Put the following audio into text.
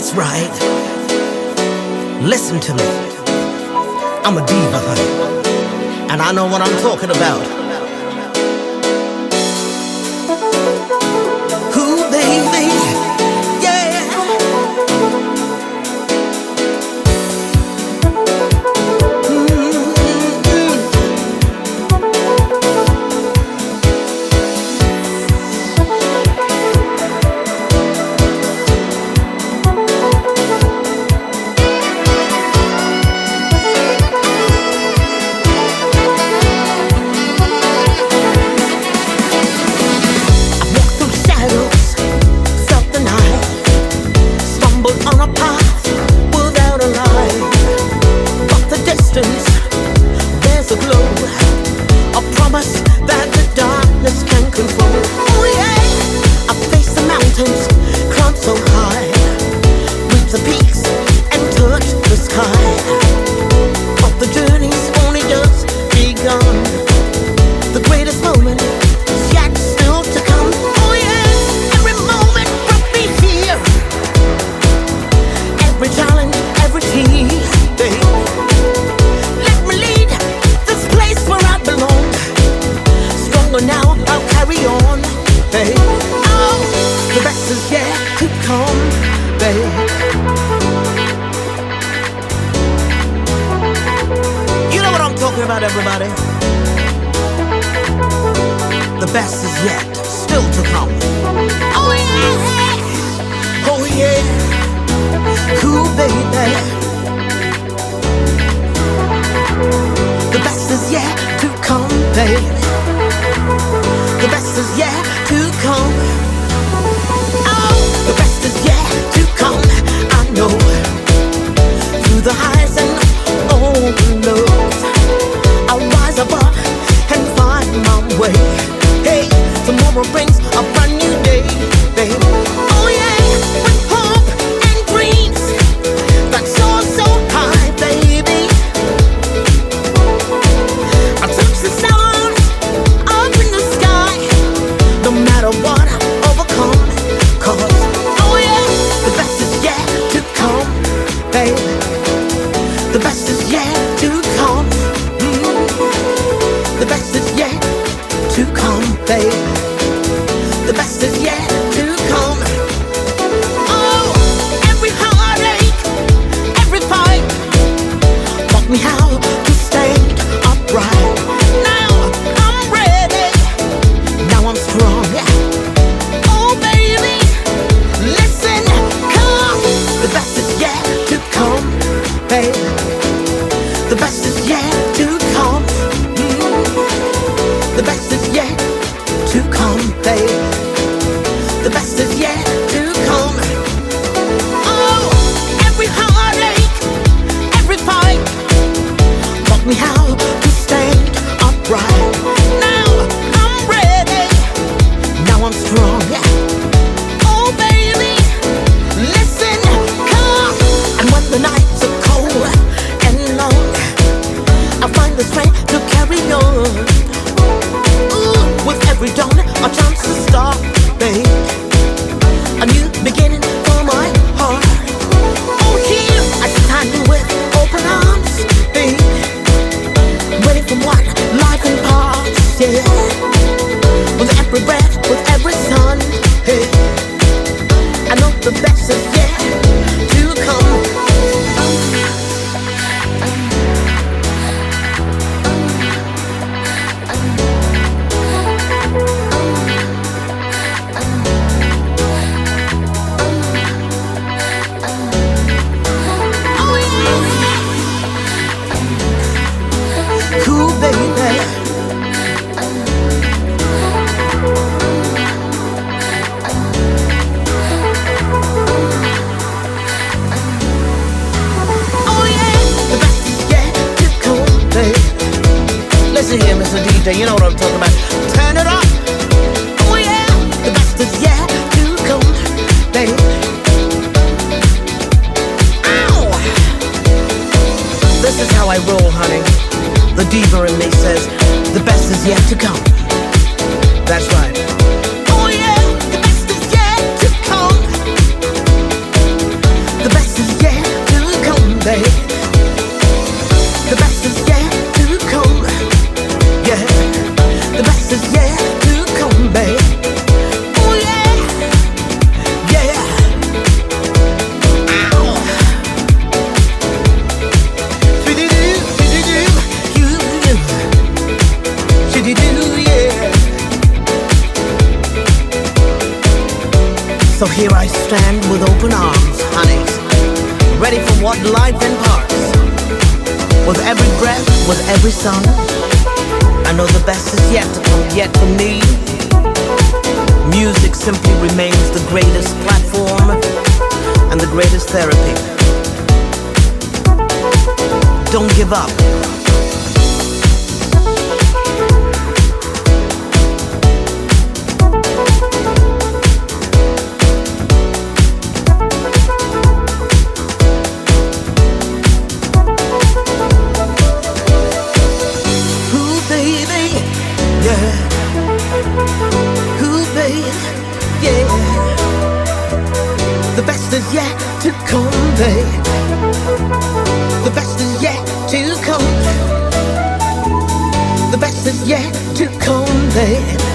That's right. Listen to me. I'm a diva, honey, and I know what I'm talking about. Ooh, baby, yeah. There's a glow, a promise that the darkness can control. Oh yeah, I face the mountains, climb so high, reach the peaks and touch the sky. But the journey's only just begun. The greatest moment is yet still to come. Oh yeah, every moment brought me here, every challenge, every tear, babe. Now I'll carry on, babe. Oh, the best is yet to come, babe. You know what I'm talking about, everybody. The best is yet still to come. Oh yeah, oh yeah, cool, baby. The best is yet to come, babe. The best is yet to come. Oh, the best is yet to come. I know. Through the highs and all the lows, I'll rise above and find my way. Hey, tomorrow brings a brand new day, babe. Oh yeah, with hope and dreams that soar so high, baby. I touch the stars up in the sky. No matter what, overcome. Cause, oh yeah, the best is yet to come, babe. The best is yet to come. The best is yet to come, babe. The best is yet to come. Oh, every heartache, every fight taught me how to stand upright. Now I'm ready. Now I'm strong. Oh baby, listen, come. The best is yet to come, babe. The best is yet to come. The best is yet to come, babe. The best is yet to come. Oh, every heartache, every fight taught me how to stand upright. Now I'm ready. Now I'm strong. Oh baby, listen, come. And when the nights are cold and long, I find the strength to carry on. Ooh, with every dawn, a chance to start, babe. A new beginning for my heart. Oh, here I stand with open arms, babe, waiting for what life imparts, yeah. With every breath, with every sun, hey, I know the best is yet to come. Oh yeah, cool, baby. Listen here, Mr. DJ, you know what I'm talking about. Turn it up. Oh yeah, the best is yet to come, babe. Ow! This is how I roll, honey. The diva in me says, the best is yet to come. That's right. Oh yeah, the best is yet to come. So here I stand with open arms, honey, ready for what life imparts. With every breath, with every song, I know the best is yet to come. Yet for me, music simply remains the greatest platform and the greatest therapy. Don't give up. The best is yet to come, babe. The best is yet to come. The best is yet to come, babe.